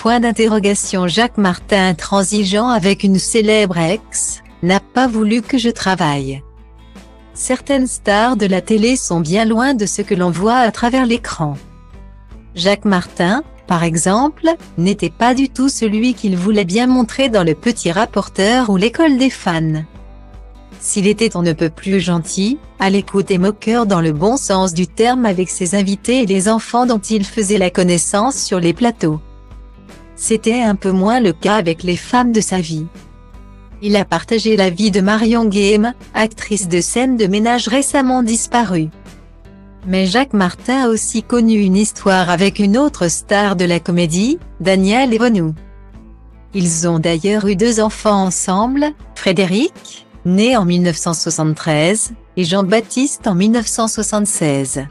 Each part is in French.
Point d'interrogation. Jacques Martin, intransigeant avec une célèbre ex, n'a pas voulu que je travaille. Certaines stars de la télé sont bien loin de ce que l'on voit à travers l'écran. Jacques Martin, par exemple, n'était pas du tout celui qu'il voulait bien montrer dans Le Petit Rapporteur ou L'École des fans. S'il était on ne peut plus gentil, à l'écoute et moqueur dans le bon sens du terme avec ses invités et les enfants dont il faisait la connaissance sur les plateaux. C'était un peu moins le cas avec les femmes de sa vie. Il a partagé la vie de Marion Guilhem, actrice de scènes de ménage récemment disparue. Mais Jacques Martin a aussi connu une histoire avec une autre star de la comédie, Daniel Evenou. Ils ont d'ailleurs eu 2 enfants ensemble, Frédéric, né en 1973, et Jean-Baptiste en 1976.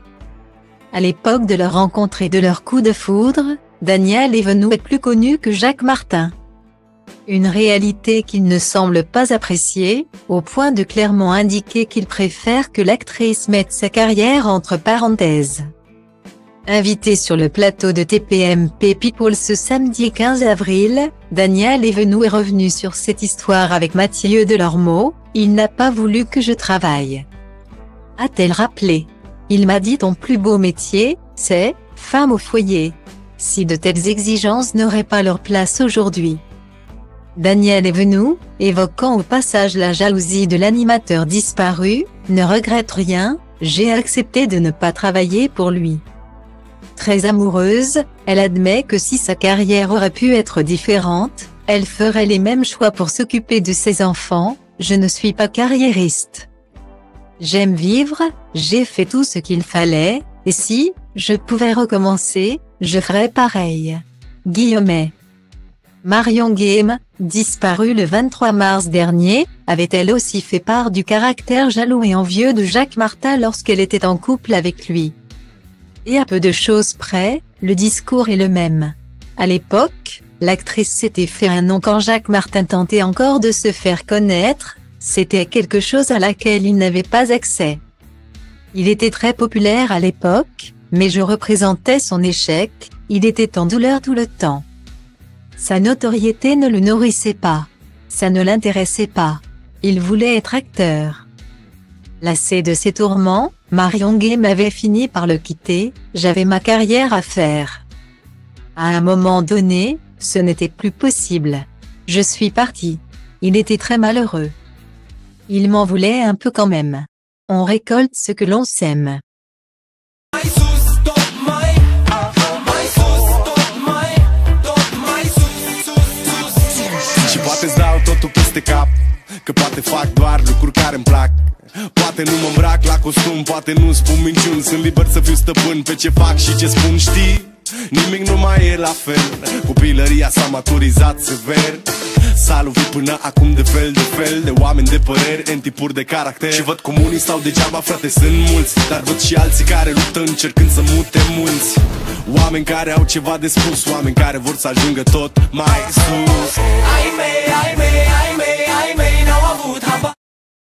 À l'époque de leur rencontre et de leur coup de foudre, Daniel Evenou est plus connu que Jacques Martin. Une réalité qu'il ne semble pas apprécier, au point de clairement indiquer qu'il préfère que l'actrice mette sa carrière entre parenthèses. Invité sur le plateau de TPMP People ce samedi 15 avril, Daniel Evenou est revenu sur cette histoire avec Mathieu Delormeau. Il n'a pas voulu que je travaille, a-t-elle rappelé. Il m'a dit ton plus beau métier, c'est femme au foyer. Si de telles exigences n'auraient pas leur place aujourd'hui. Daniel Evenou, évoquant au passage la jalousie de l'animateur disparu, ne regrette rien, j'ai accepté de ne pas travailler pour lui. Très amoureuse, elle admet que si sa carrière aurait pu être différente, elle ferait les mêmes choix pour s'occuper de ses enfants, je ne suis pas carriériste. J'aime vivre, j'ai fait tout ce qu'il fallait, et si, je pouvais recommencer, je ferais pareil. Guillemet. Marion Guilhem, disparue le 23 mars dernier, avait elle aussi fait part du caractère jaloux et envieux de Jacques Martin lorsqu'elle était en couple avec lui. Et à peu de choses près, le discours est le même. À l'époque, l'actrice s'était fait un nom quand Jacques Martin tentait encore de se faire connaître, c'était quelque chose à laquelle il n'avait pas accès. Il était très populaire à l'époque, mais je représentais son échec, il était en douleur tout le temps. Sa notoriété ne le nourrissait pas. Ça ne l'intéressait pas. Il voulait être acteur. Lassée de ses tourments, Marion Guilhem avait fini par le quitter, j'avais ma carrière à faire. À un moment donné, ce n'était plus possible. Je suis partie. Il était très malheureux. Il m'en voulait un peu quand même. On récolte ce que l'on sème. Și poate-ți dau totul peste cap, că poate fac doar lucruri care-mi plac. Poate nu mă îmbrac la costum, poate nu spun minciuni. Sunt liber să fiu stăpân pe ce fac și ce spun, știi? Nimic nu mai e la fel. Copilăria s-a maturizat sever. S-a lovit până acum de fel de oameni de păreri în tipuri de caracter. Și văd cum unii stau degeaba, frate, sunt mulți. Dar văd și alții care luptă încercând să mute mulți. Oameni care au ceva de spus, oameni care vor să ajungă tot mai sus. Ai mei, ai mei, ai mei.